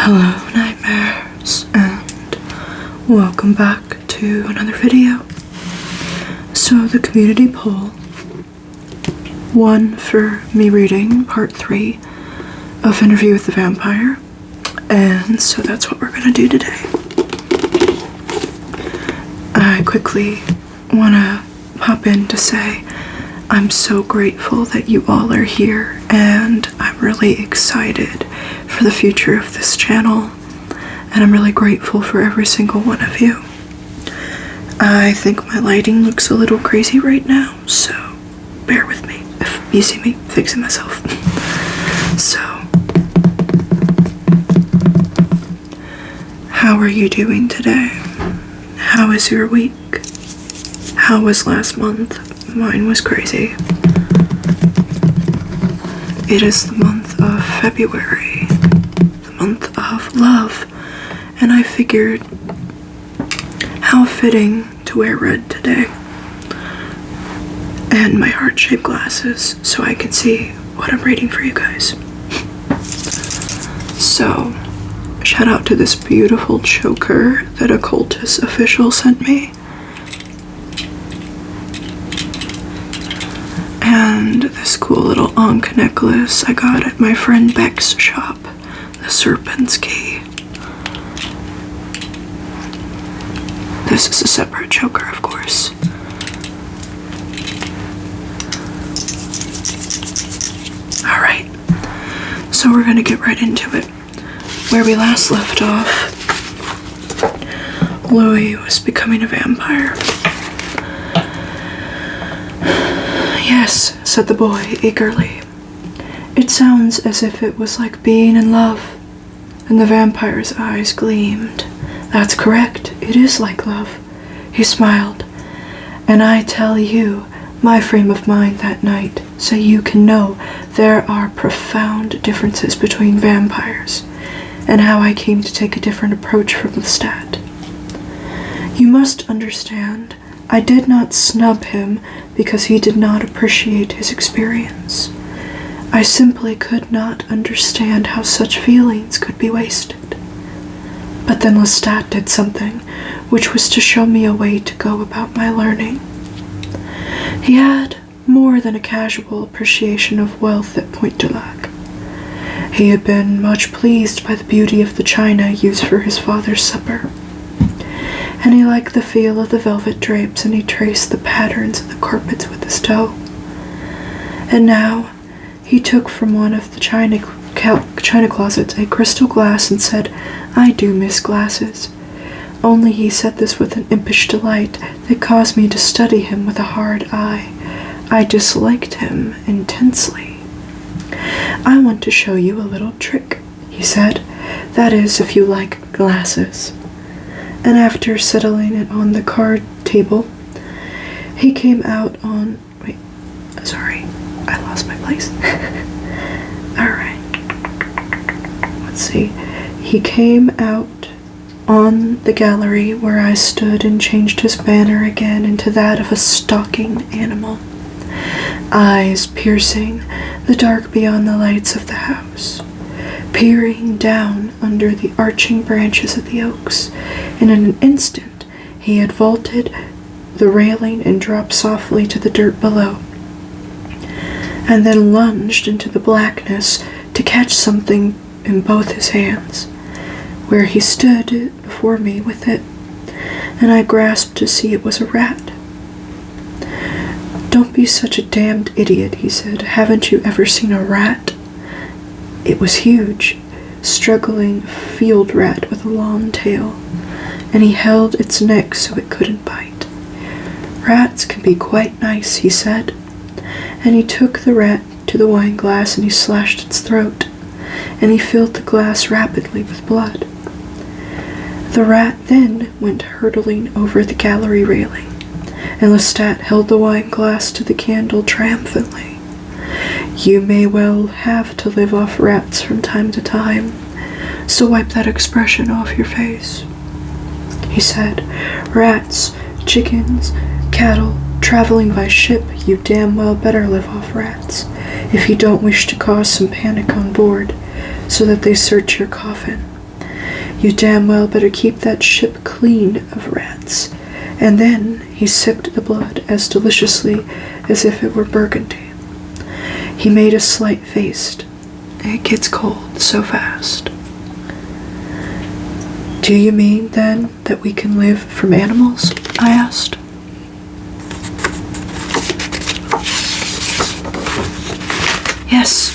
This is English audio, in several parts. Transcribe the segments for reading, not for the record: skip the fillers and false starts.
Hello, nightmares, and welcome back to another video. So the community poll won for me reading part 3 of Interview with the Vampire, and so that's what we're gonna do today. I quickly wanna pop in to say I'm so grateful that you all are here, and I'm really excited for the future of this channel, and I'm really grateful for every single one of you. I think my lighting looks a little crazy right now, so bear with me if you see me fixing myself. So, how are you doing today? How is your week? How was last month? Mine was crazy. It is the month of February, the month of love, and I figured how fitting to wear red today and my heart-shaped glasses so I can see what I'm reading for you guys. So, shout out to this beautiful choker that a cultist official sent me. And this cool little Ankh necklace I got at my friend Beck's shop, the Serpent's Key. This is a separate choker, of course. Alright, so we're gonna get right into it. Where we last left off, Louis was becoming a vampire. Yes, said the boy eagerly. It sounds as if it was like being in love. And the vampire's eyes gleamed. That's correct, it is like love. He smiled. And I tell you, my frame of mind that night, so you can know there are profound differences between vampires, and how I came to take a different approach from Lestat. You must understand, I did not snub him because he did not appreciate his experience. I simply could not understand how such feelings could be wasted. But then Lestat did something, which was to show me a way to go about my learning. He had more than a casual appreciation of wealth at Point-du-Lac. He had been much pleased by the beauty of the china used for his father's supper, and he liked the feel of the velvet drapes, and he traced the patterns of the carpets with his toe. And now he took from one of the china closets a crystal glass and said, I do miss glasses. Only he said this with an impish delight that caused me to study him with a hard eye. I disliked him intensely. I want to show you a little trick, he said. That is, if you like glasses. And after settling it on the card table, he came out on... Wait, sorry, I lost my place. Alright. Let's see. He came out on the gallery where I stood and changed his manner again into that of a stalking animal. Eyes piercing the dark beyond the lights of the house, peering down under the arching branches of the oaks, and in an instant he had vaulted the railing and dropped softly to the dirt below, and then lunged into the blackness to catch something in both his hands, where he stood before me with it, and I grasped to see it was a rat. Don't be such a damned idiot, he said. Haven't you ever seen a rat? It was huge, struggling field rat with a long tail, and he held its neck so it couldn't bite. Rats can be quite nice, he said, and he took the rat to the wine glass and he slashed its throat, and he filled the glass rapidly with blood. The rat then went hurtling over the gallery railing, and Lestat held the wine glass to the candle triumphantly. You may well have to live off rats from time to time, so wipe that expression off your face, he said. Rats, chickens, cattle, traveling by ship, you damn well better live off rats, if you don't wish to cause some panic on board, so that they search your coffin. You damn well better keep that ship clean of rats. And then he sipped the blood as deliciously as if it were burgundy. He made a slight face. It gets cold so fast. Do you mean, then, that we can live from animals? I asked. Yes.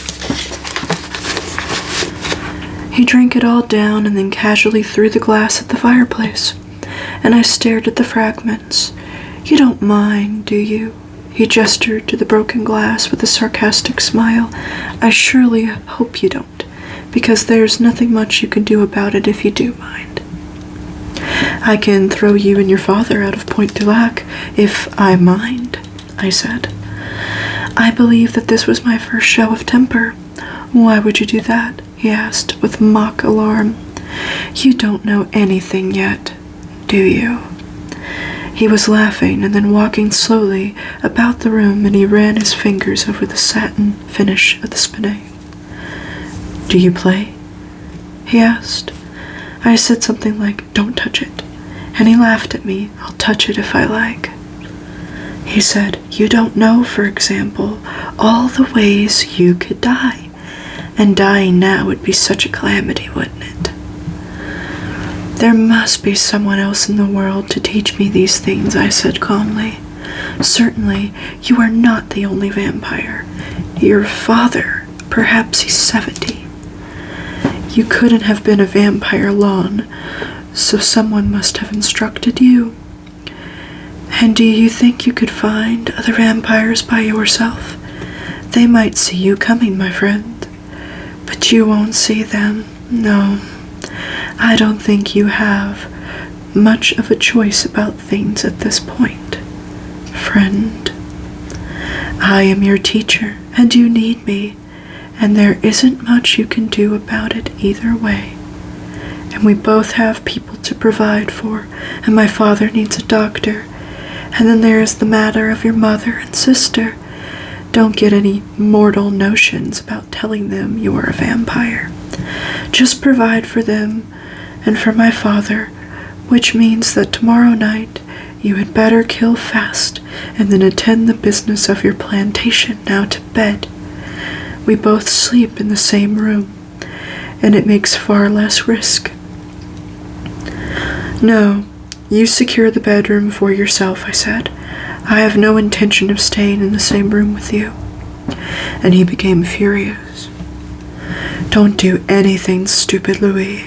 He drank it all down and then casually threw the glass at the fireplace, and I stared at the fragments. You don't mind, do you? He gestured to the broken glass with a sarcastic smile. I surely hope you don't, because there's nothing much you can do about it if you do mind. I can throw you and your father out of Point-du-Lac if I mind, I said. I believe that this was my first show of temper. Why would you do that? He asked with mock alarm. You don't know anything yet, do you? He was laughing and then walking slowly about the room, and he ran his fingers over the satin finish of the spinet. Do you play? He asked. I said something like, don't touch it, and he laughed at me. I'll touch it if I like. He said, you don't know, for example, all the ways you could die, and dying now would be such a calamity, wouldn't it? There must be someone else in the world to teach me these things, I said calmly. Certainly, you are not the only vampire. Your father, perhaps he's 70. You couldn't have been a vampire long, so someone must have instructed you. And do you think you could find other vampires by yourself? They might see you coming, my friend, but you won't see them. No, I don't think you have much of a choice about things at this point, friend. I am your teacher, and you need me, and there isn't much you can do about it either way. And we both have people to provide for, and my father needs a doctor. And then there is the matter of your mother and sister. Don't get any mortal notions about telling them you are a vampire. Just provide for them and for my father, which means that tomorrow night you had better kill fast and then attend the business of your plantation. Now to bed. We both sleep in the same room, and it makes far less risk. No, you secure the bedroom for yourself, I said. I have no intention of staying in the same room with you. And he became furious. Don't do anything stupid, Louis.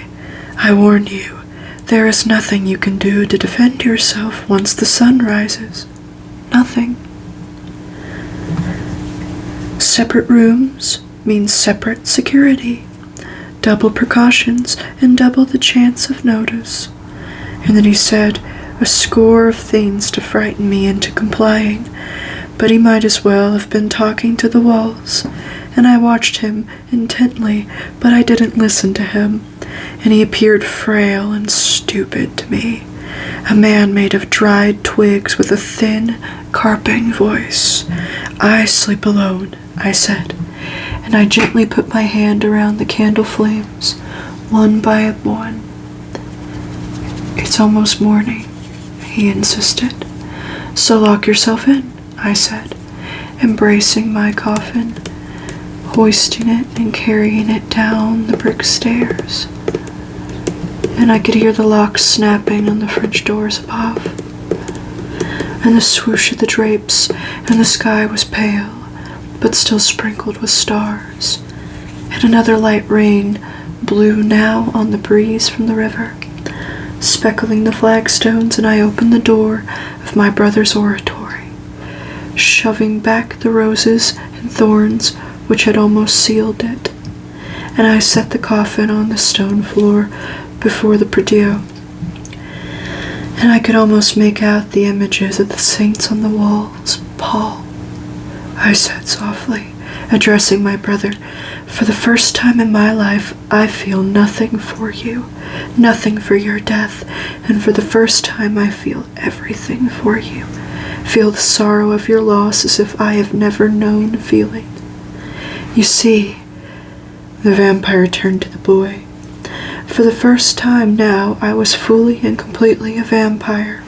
I warn you, there is nothing you can do to defend yourself once the sun rises. Nothing. Separate rooms means separate security, double precautions, and double the chance of notice. And then he said a score of things to frighten me into complying, but he might as well have been talking to the walls, and I watched him intently, but I didn't listen to him, and he appeared frail and stupid to me, a man made of dried twigs with a thin, carping voice. I sleep alone, I said, and I gently put my hand around the candle flames, one by one. It's almost morning, he insisted. So lock yourself in, I said, embracing my coffin, hoisting it and carrying it down the brick stairs. And I could hear the locks snapping on the French doors above, and the swoosh of the drapes, and the sky was pale, but still sprinkled with stars, and another light rain blew now on the breeze from the river, speckling the flagstones, and I opened the door of my brother's oratory, shoving back the roses and thorns which had almost sealed it, and I set the coffin on the stone floor before the prie-dieu, and I could almost make out the images of the saints on the walls. Paul, I said softly, addressing my brother, for the first time in my life I feel nothing for you, nothing for your death, and for the first time I feel everything for you, feel the sorrow of your loss as if I have never known feeling. You see, the vampire turned to the boy, For the first time now I was fully and completely a vampire,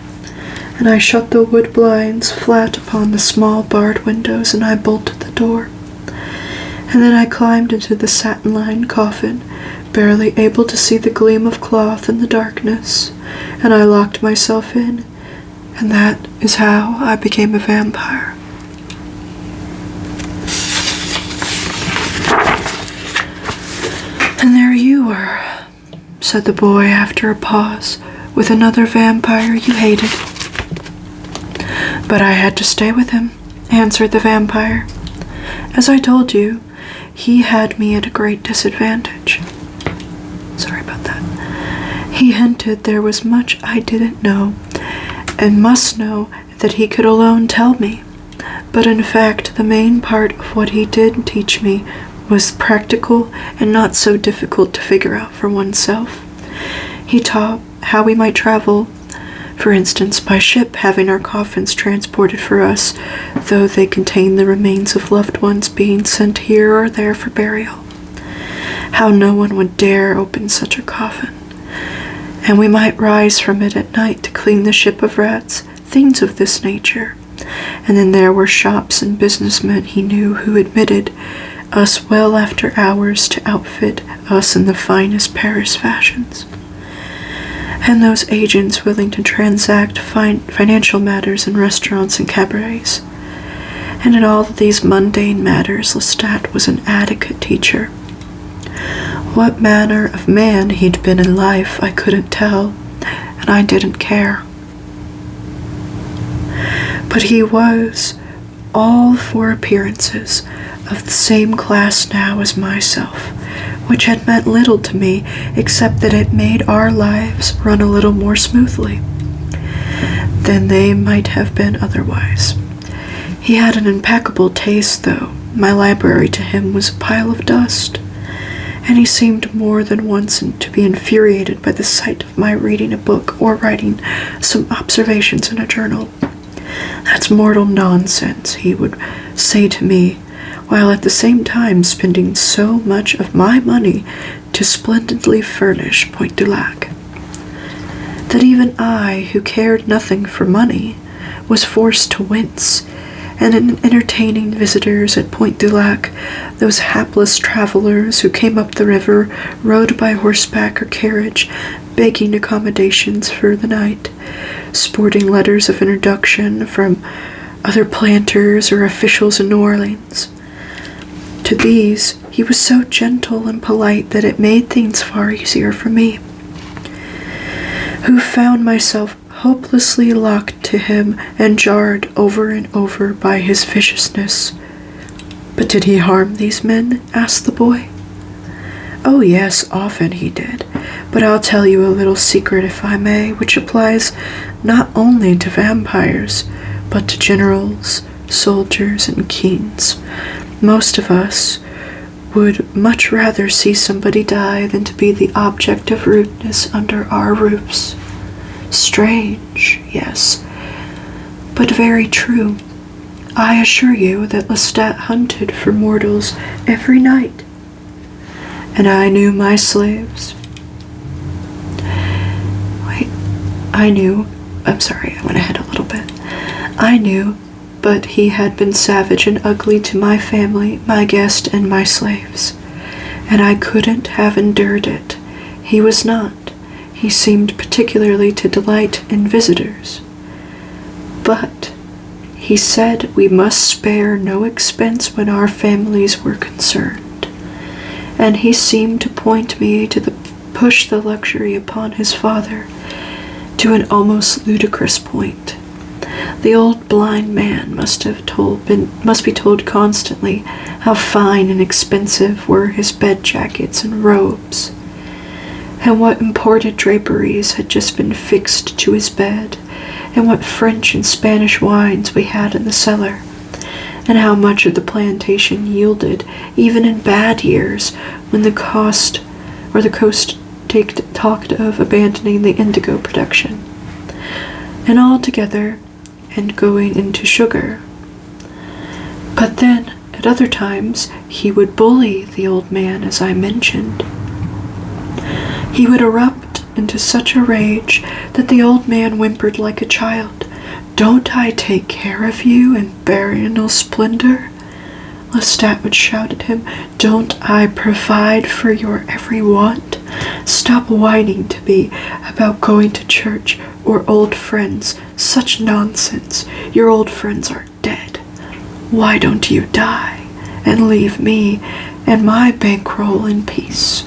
and I shut the wood blinds flat upon the small barred windows, and I bolted the door. And then I climbed into the satin-lined coffin, barely able to see the gleam of cloth in the darkness, and I locked myself in, and that is how I became a vampire. And there you were, said the boy after a pause, with another vampire you hated. But I had to stay with him, answered the vampire. As I told you, he had me at a great disadvantage. Sorry about that. He hinted there was much I didn't know, and must know that he could alone tell me. But in fact, the main part of what he did teach me was practical and not so difficult to figure out for oneself. He taught how we might travel, for instance, by ship, having our coffins transported for us, though they contain the remains of loved ones being sent here or there for burial. How no one would dare open such a coffin. And we might rise from it at night to clean the ship of rats, things of this nature. And then there were shops and businessmen he knew who admitted us well after hours to outfit us in the finest Paris fashions. And those agents willing to transact financial matters in restaurants and cabarets. And in all of these mundane matters, Lestat was an adequate teacher. What manner of man he'd been in life I couldn't tell, and I didn't care. But he was, all for appearances, of the same class now as myself, which had meant little to me except that it made our lives run a little more smoothly than they might have been otherwise. He had an impeccable taste, though. My library to him was a pile of dust, and he seemed more than once to be infuriated by the sight of my reading a book or writing some observations in a journal. "That's mortal nonsense," he would say to me, while at the same time spending so much of my money to splendidly furnish Point-du-Lac, that even I, who cared nothing for money, was forced to wince, and in entertaining visitors at Point-du-Lac, those hapless travelers who came up the river, rode by horseback or carriage, begging accommodations for the night, sporting letters of introduction from other planters or officials in New Orleans. To these, he was so gentle and polite that it made things far easier for me, who found myself hopelessly locked to him and jarred over and over by his viciousness. "But did he harm these men?" asked the boy. "Oh yes, often he did. But I'll tell you a little secret, if I may, which applies not only to vampires, but to generals, soldiers, and kings. Most of us would much rather see somebody die than to be the object of rudeness under our roofs. Strange, yes, but very true. I assure you that Lestat hunted for mortals every night, and I knew my slaves. I went ahead a little bit. I knew, but he had been savage and ugly to my family, my guest, and my slaves, and I couldn't have endured it. He was not. He seemed particularly to delight in visitors. But he said we must spare no expense when our families were concerned, and he seemed to point me to push the luxury upon his father to an almost ludicrous point. The old blind man must be told constantly how fine and expensive were his bed jackets and robes, and what imported draperies had just been fixed to his bed, and what French and Spanish wines we had in the cellar, and how much of the plantation yielded, even in bad years, when the coast talked of abandoning the indigo production, and altogether, and going into sugar. But then, at other times, he would bully the old man, as I mentioned. He would erupt into such a rage that the old man whimpered like a child. "Don't I take care of you in burial splendor?" Lestat would shout at him. "Don't I provide for your every want? Stop whining to me about going to church or old friends. Such nonsense. Your old friends are dead. Why don't you die and leave me and my bankroll in peace?"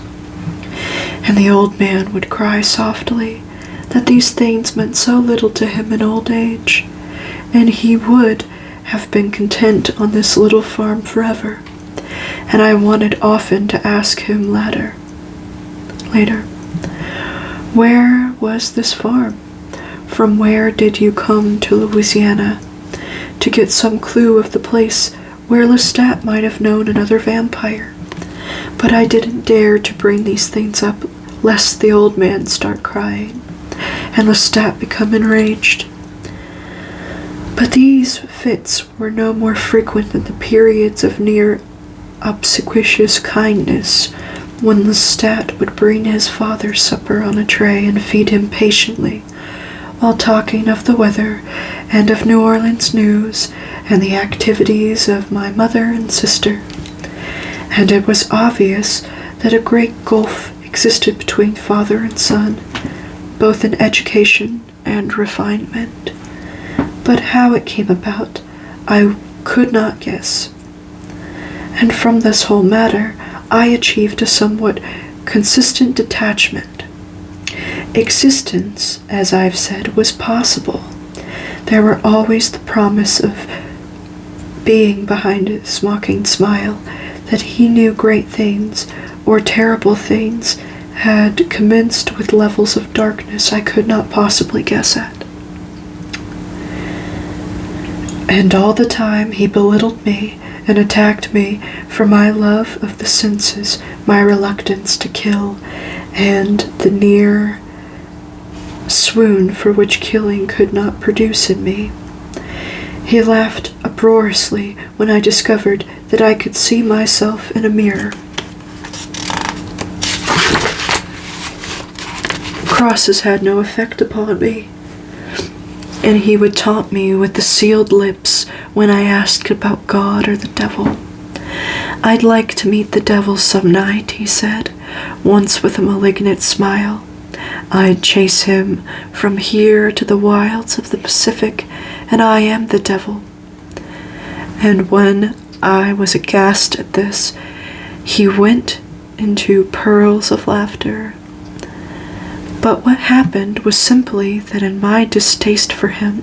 And the old man would cry softly that these things meant so little to him in old age, and he would have been content on this little farm forever. And I wanted often to ask him later, where was this farm? From where did you come to Louisiana? To get some clue of the place where Lestat might have known another vampire. But I didn't dare to bring these things up, lest the old man start crying, and Lestat become enraged. But these fits were no more frequent than the periods of near obsequious kindness, when Lestat would bring his father supper on a tray and feed him patiently, while talking of the weather and of New Orleans news and the activities of my mother and sister. And it was obvious that a great gulf existed between father and son, both in education and refinement. But how it came about, I could not guess. And from this whole matter, I achieved a somewhat consistent detachment. Existence, as I've said, was possible. There were always the promise of being behind his mocking smile, that he knew great things, or terrible things, had commenced with levels of darkness I could not possibly guess at. And all the time he belittled me and attacked me for my love of the senses, my reluctance to kill, and the near swoon for which killing could not produce in me. He laughed uproariously when I discovered that I could see myself in a mirror. Crosses had no effect upon me, and he would taunt me with the sealed lips when I asked about God or the devil. "I'd like to meet the devil some night," he said, once with a malignant smile. "I'd chase him from here to the wilds of the Pacific, and I am the devil." And when I was aghast at this, he went into pearls of laughter. But what happened was simply that in my distaste for him,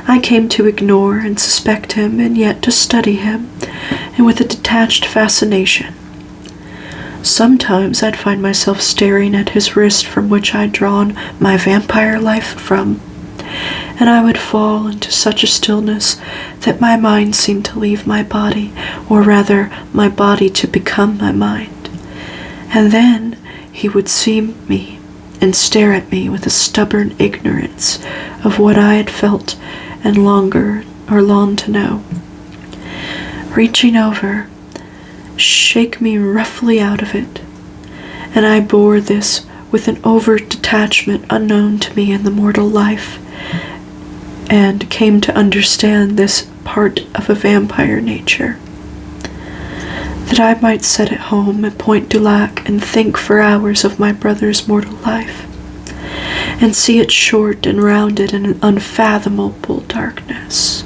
I came to ignore and suspect him, and yet to study him, and with a detached fascination. Sometimes I'd find myself staring at his wrist from which I'd drawn my vampire life from, and I would fall into such a stillness that my mind seemed to leave my body, or rather my body to become my mind. And then he would see me and stare at me with a stubborn ignorance of what I had felt and longed to know. Reaching over, shake me roughly out of it, and I bore this with an overt detachment unknown to me in the mortal life, and came to understand this part of a vampire nature. That I might sit at home at Point du Lac and think for hours of my brother's mortal life, and see it short and rounded in an unfathomable darkness.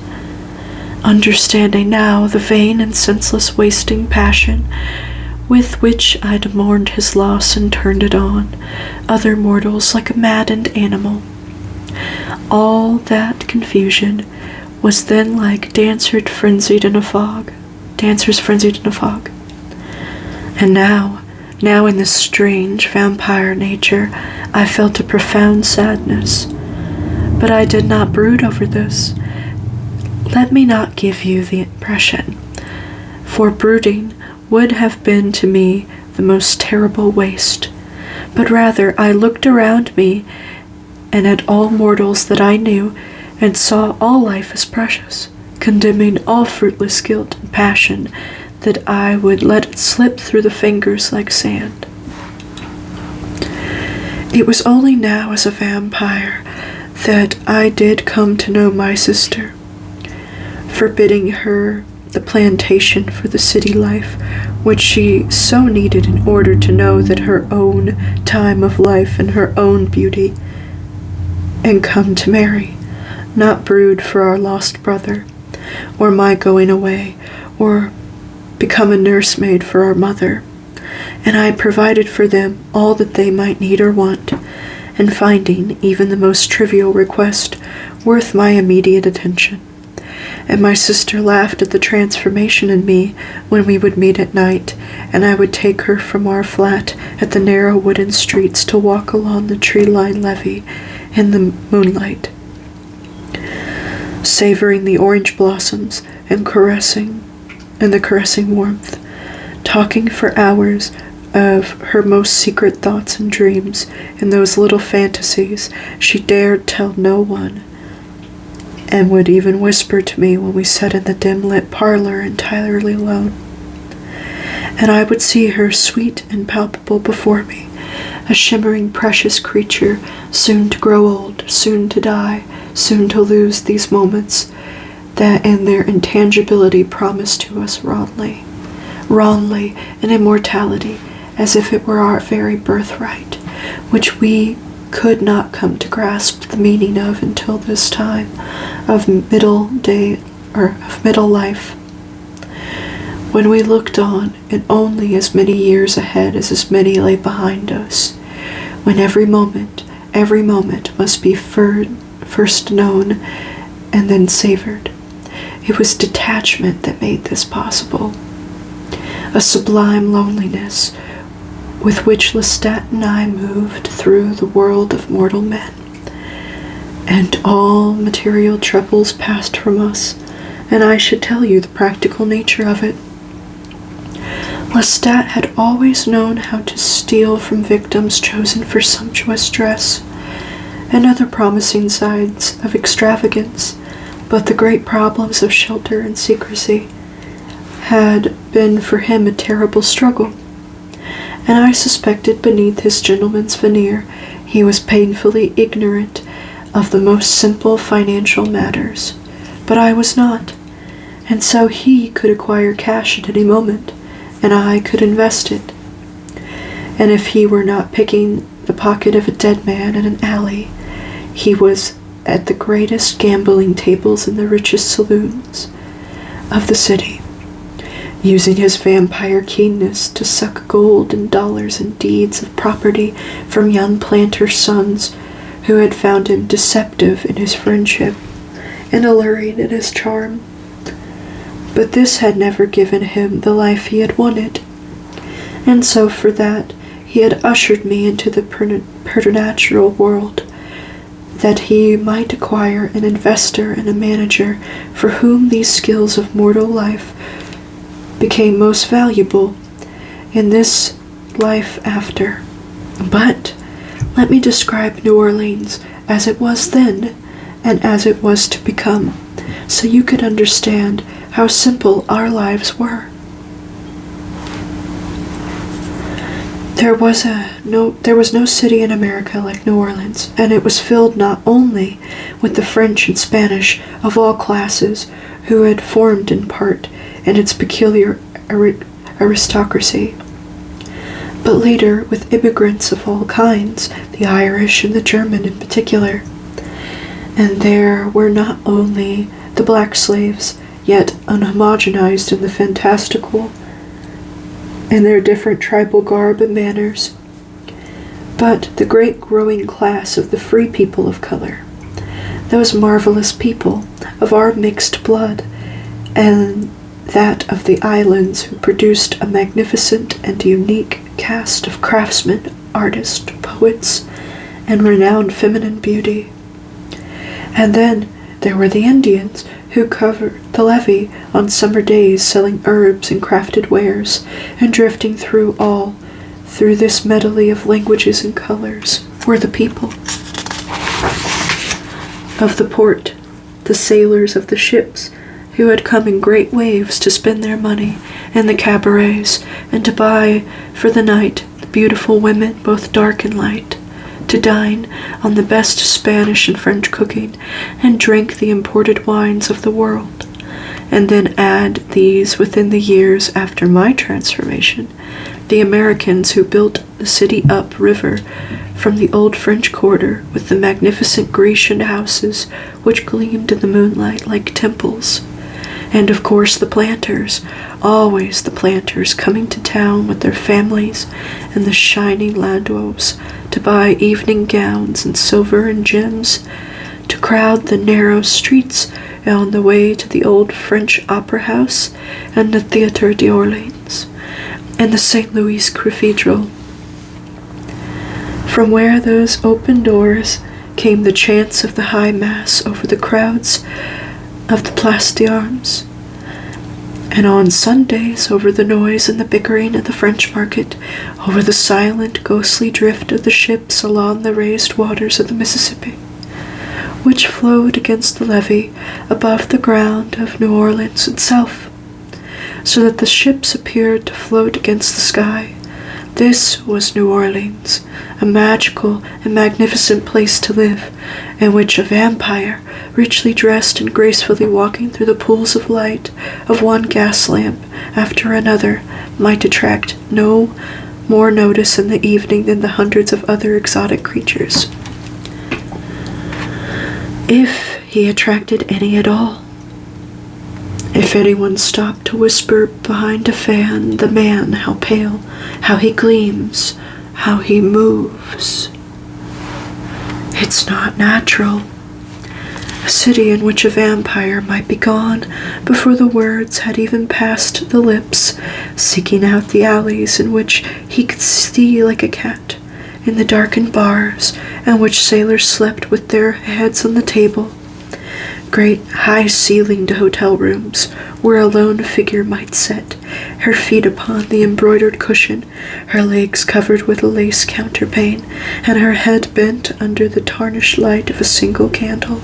Understanding now the vain and senseless wasting passion with which I'd mourned his loss and turned it on other mortals like a maddened animal. All that confusion was then like dancers frenzied in a fog. And now in this strange vampire nature, I felt a profound sadness. But I did not brood over this. Let me not give you the impression, for brooding would have been to me the most terrible waste, but rather I looked around me and at all mortals that I knew, and saw all life as precious, condemning all fruitless guilt and passion that I would let it slip through the fingers like sand. It was only now as a vampire that I did come to know my sister, forbidding her the plantation for the city life, which she so needed in order to know that her own time of life and her own beauty, and come to marry, not brood for our lost brother, or my going away, or become a nursemaid for our mother. And I provided for them all that they might need or want, and finding even the most trivial request worth my immediate attention. And my sister laughed at the transformation in me when we would meet at night, and I would take her from our flat at the narrow wooden streets to walk along the tree-lined levee in the moonlight, savoring the orange blossoms and the caressing warmth, talking for hours of her most secret thoughts and dreams and those little fantasies she dared tell no one, and would even whisper to me when we sat in the dim-lit parlor entirely alone. And I would see her sweet and palpable before me, a shimmering precious creature, soon to grow old, soon to die, soon to lose these moments that in their intangibility promised to us wrongly an immortality, as if it were our very birthright, which we could not come to grasp the meaning of until this time of middle life, when we looked on and only as many years ahead as many lay behind us, when every moment must be first known and then savored. It was detachment that made this possible, a sublime loneliness with which Lestat and I moved through the world of mortal men, and all material troubles passed from us, and I should tell you the practical nature of it. Lestat had always known how to steal from victims chosen for sumptuous dress and other promising sides of extravagance, but the great problems of shelter and secrecy had been for him a terrible struggle, and I suspected beneath his gentleman's veneer he was painfully ignorant of the most simple financial matters. But I was not, and so he could acquire cash at any moment, and I could invest it. And if he were not picking the pocket of a dead man in an alley, he was at the greatest gambling tables in the richest saloons of the city, using his vampire keenness to suck gold and dollars and deeds of property from young planter sons who had found him deceptive in his friendship and alluring in his charm. But this had never given him the life he had wanted, and so for that he had ushered me into the preternatural world, that he might acquire an investor and a manager for whom these skills of mortal life became most valuable in this life after. But let me describe New Orleans as it was then and as it was to become, so you could understand how simple our lives were. There was no city in America like New Orleans, and it was filled not only with the French and Spanish of all classes who had formed in part in its peculiar aristocracy, but later with immigrants of all kinds, the Irish and the German in particular. And there were not only the black slaves, yet unhomogenized in the fantastical in their different tribal garb and manners, but the great growing class of the free people of color, those marvelous people of our mixed blood and that of the islands, who produced a magnificent and unique cast of craftsmen, artists, poets, and renowned feminine beauty. And then there were the Indians, who covered the levee on summer days, selling herbs and crafted wares, and drifting through this medley of languages and colors were the people of the port, the sailors of the ships, who had come in great waves to spend their money in the cabarets and to buy for the night the beautiful women, both dark and light, to dine on the best Spanish and French cooking, and drink the imported wines of the world, and then add these within the years after my transformation, the Americans who built the city up river from the old French quarter with the magnificent Grecian houses which gleamed in the moonlight like temples. And of course the planters, always the planters coming to town with their families and the shining landaus to buy evening gowns and silver and gems, to crowd the narrow streets on the way to the old French Opera House and the Théâtre d'Orléans and the St. Louis Cathedral. From where those open doors came the chants of the High Mass over the crowds of the Place d'Armes, and on Sundays over the noise and the bickering at the French market, over the silent, ghostly drift of the ships along the raised waters of the Mississippi, which flowed against the levee above the ground of New Orleans itself, so that the ships appeared to float against the sky. This was New Orleans, a magical and magnificent place to live, in which a vampire, richly dressed and gracefully walking through the pools of light of one gas lamp after another, might attract no more notice in the evening than the hundreds of other exotic creatures. If he attracted any at all. If anyone stopped to whisper behind a fan, the man, how pale, how he gleams, how he moves. It's not natural. A city in which a vampire might be gone before the words had even passed the lips, seeking out the alleys in which he could see like a cat, in the darkened bars, in which sailors slept with their heads on the table. Great high-ceilinged hotel rooms, where a lone figure might sit, her feet upon the embroidered cushion, her legs covered with a lace counterpane, and her head bent under the tarnished light of a single candle,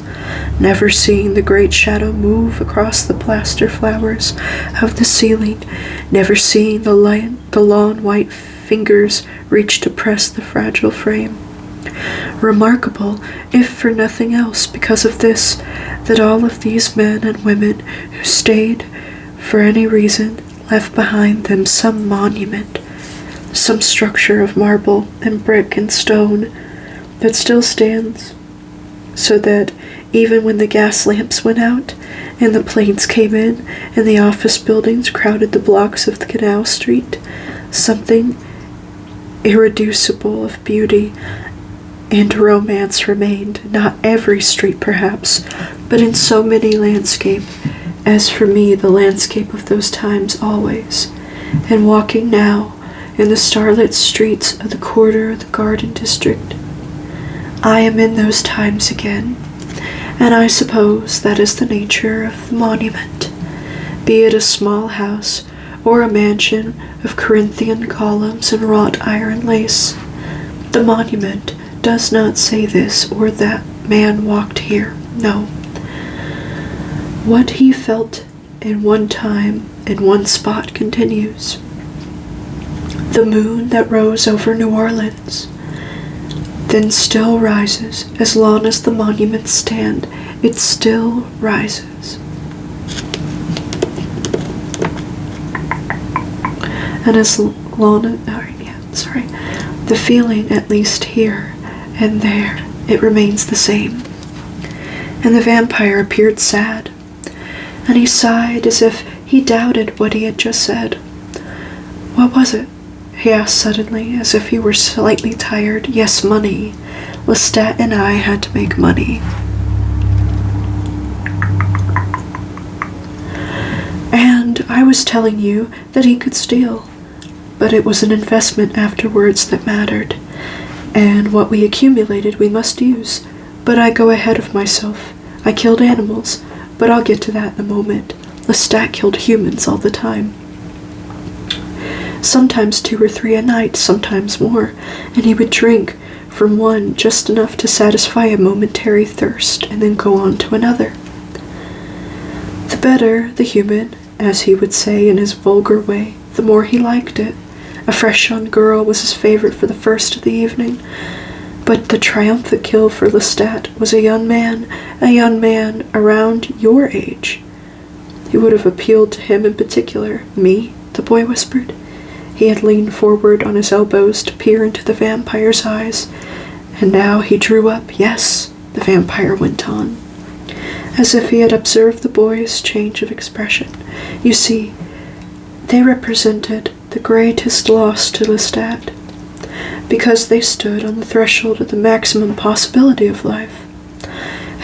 never seeing the great shadow move across the plaster flowers of the ceiling, never seeing the long white fingers reach to press the fragile frame. Remarkable, if for nothing else because of this, that all of these men and women who stayed, for any reason, left behind them some monument, some structure of marble and brick and stone that still stands, so that even when the gas lamps went out, and the planes came in, and the office buildings crowded the blocks of the Canal Street, something irreducible of beauty and romance remained, not every street perhaps, but in so many landscape, as for me the landscape of those times always, and walking now in the starlit streets of the quarter of the Garden District. I am in those times again, and I suppose that is the nature of the monument, be it a small house or a mansion of Corinthian columns and wrought iron lace. The monument does not say this or that man walked here. No. What he felt in one time in one spot continues. The moon that rose over New Orleans then still rises. As long as the monuments stand, it still rises. And as long as, the feeling at least here and there, it remains the same. And the vampire appeared sad, and he sighed as if he doubted what he had just said. What was it? He asked suddenly, as if he were slightly tired. Yes, money. Lestat and I had to make money. And I was telling you that he could steal, but it was an investment afterwards that mattered. And what we accumulated we must use. But I go ahead of myself. I killed animals, but I'll get to that in a moment. Lestat killed humans all the time. Sometimes 2 or 3 a night, sometimes more, and he would drink from one just enough to satisfy a momentary thirst, and then go on to another. The better the human, as he would say in his vulgar way, the more he liked it. A fresh young girl was his favorite for the first of the evening, But the triumphant kill for Lestat was a young man around your age. He would have appealed to him in particular. Me? The boy whispered. He had leaned forward on his elbows to peer into the vampire's eyes, and now he drew up. Yes, the vampire went on, as if he had observed the boy's change of expression. You see, they represented the greatest loss to Lestat, because they stood on the threshold of the maximum possibility of life.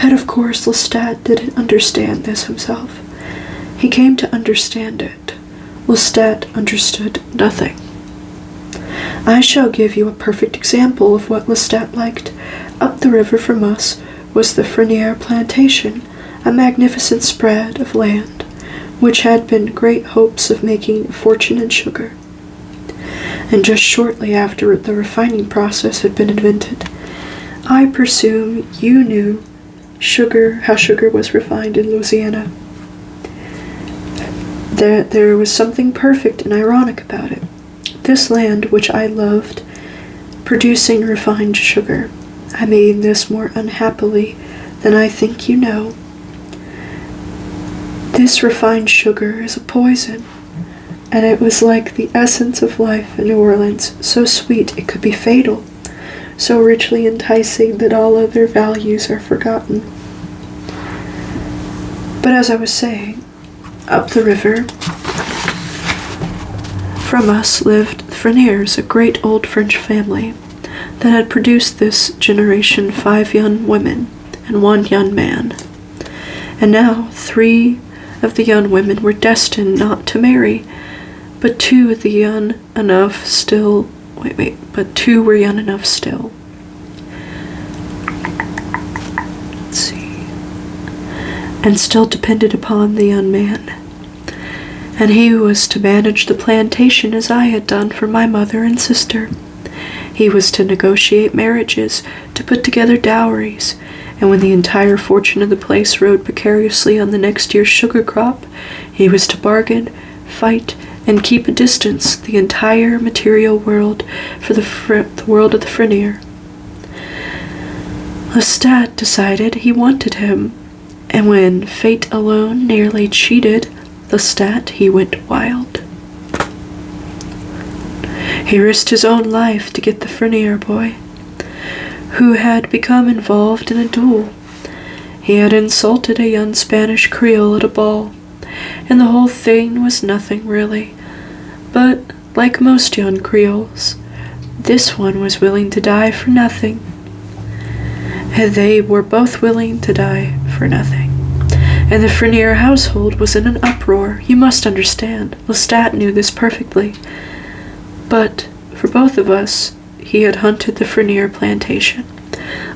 And of course, Lestat didn't understand this himself. He came to understand it. Lestat understood nothing. I shall give you a perfect example of what Lestat liked. Up the river from us was the Frenier plantation, a magnificent spread of land, which had been great hopes of making a fortune in sugar. And just shortly after the refining process had been invented, I presume you knew how sugar was refined in Louisiana. There was something perfect and ironic about it. This land, which I loved, producing refined sugar. I mean this more unhappily than I think you know. This refined sugar is a poison, and it was like the essence of life in New Orleans, so sweet it could be fatal, so richly enticing that all other values are forgotten. But as I was saying, up the river from us lived the Freniers, a great old French family that had produced this generation 5 young women and 1 young man. And now 3 of the young women were destined not to marry, but 2 of the young enough still. But 2 were young enough still. Let's see. And still depended upon the young man. And he was to manage the plantation as I had done for my mother and sister. He was to negotiate marriages, to put together dowries, and when the entire fortune of the place rode precariously on the next year's sugar crop, he was to bargain, fight, and keep a distance the entire material world for the world of the Frenier. Lestat decided he wanted him, and when fate alone nearly cheated Lestat, he went wild. He risked his own life to get the Frenier boy, who had become involved in a duel. He had insulted a young Spanish Creole at a ball, and the whole thing was nothing really. But, like most young Creoles, this one was willing to die for nothing. And they were both willing to die for nothing. And the Frenier household was in an uproar. You must understand, Lestat knew this perfectly. But, for both of us, he had hunted the Frenier plantation.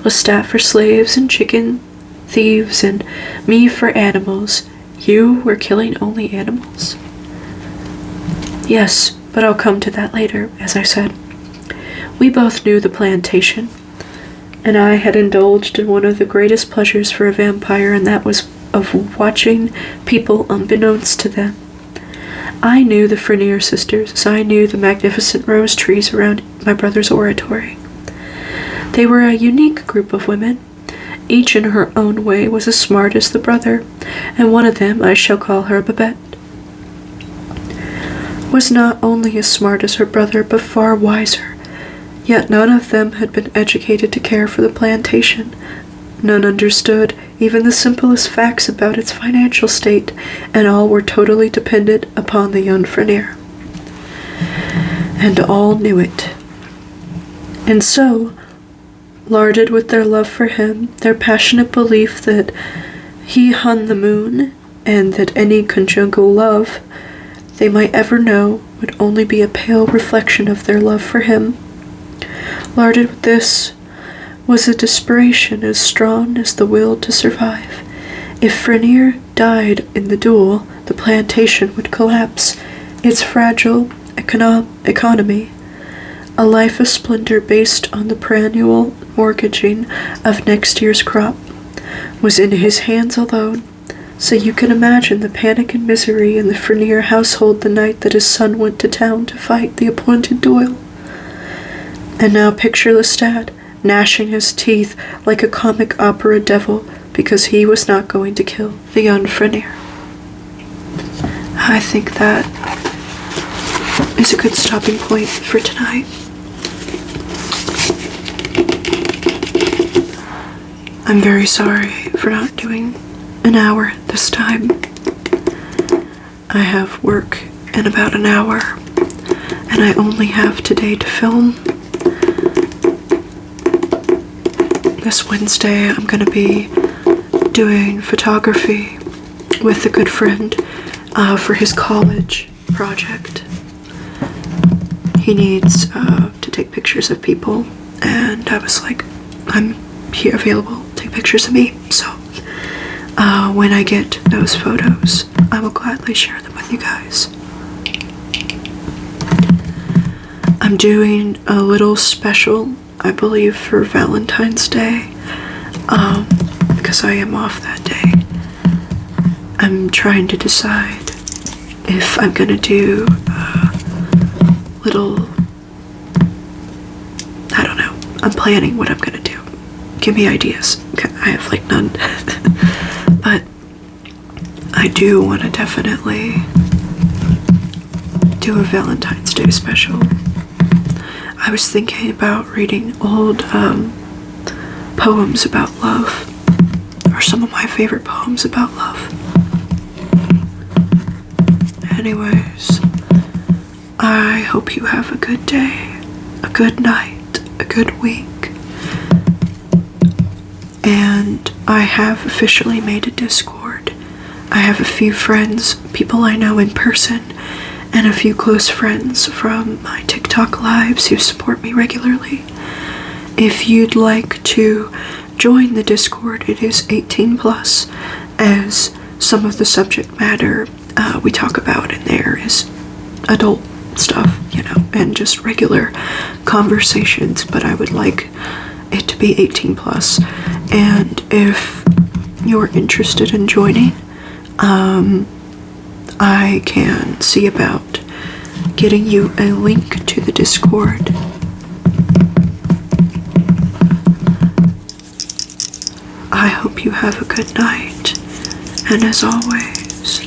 Lestat for slaves and chicken thieves, and me for animals. You were killing only animals? Yes, but I'll come to that later, as I said. We both knew the plantation, and I had indulged in one of the greatest pleasures for a vampire, and that was of watching people unbeknownst to them. I knew the Frenier sisters as I knew the magnificent rose trees around my brother's oratory. They were a unique group of women. Each in her own way was as smart as the brother, and one of them, I shall call her Babette, was not only as smart as her brother, but far wiser. Yet none of them had been educated to care for the plantation. None understood even the simplest facts about its financial state, and all were totally dependent upon the young Frenier. And all knew it. And so, larded with their love for him, their passionate belief that he hung the moon, and that any conjugal love they might ever know would only be a pale reflection of their love for him, larded with this was a desperation as strong as the will to survive. If Frenier died in the duel, the plantation would collapse. Its fragile economy, a life of splendor based on the perennial mortgaging of next year's crop, was in his hands alone. So you can imagine the panic and misery in the Frenier household the night that his son went to town to fight the appointed duel. And now picture Lestat gnashing his teeth like a comic opera devil because he was not going to kill the young Frenier. I think that is a good stopping point for tonight. I'm very sorry for not doing an hour this time. I have work in about an hour, and I only have today to film. This Wednesday, I'm going to be doing photography with a good friend for his college project. He needs to take pictures of people, and I was like, I'm here available, take pictures of me. So when I get those photos, I will gladly share them with you guys. I'm doing a little special, I believe, for Valentine's Day, because I am off that day. I'm trying to decide if I'm gonna do little, I don't know, I'm planning what I'm gonna do. Give me ideas. I have like none. But I do want to definitely do a Valentine's Day special. I was thinking about reading old poems about love, or some of my favorite poems about love. Anyways, I hope you have a good day, a good night, a good week. And I have officially made a Discord. I have a few friends, people I know in person, and a few close friends from my TikTok lives who support me regularly. If you'd like to join the Discord, it is 18 plus, as some of the subject matter we talk about in there is adult stuff, you know, and just regular conversations, but I would like it to be 18 plus. And if you're interested in joining, I can see about getting you a link to the Discord. I hope you have a good night, and as always,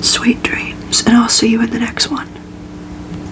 sweet dreams, and I'll see you in the next one.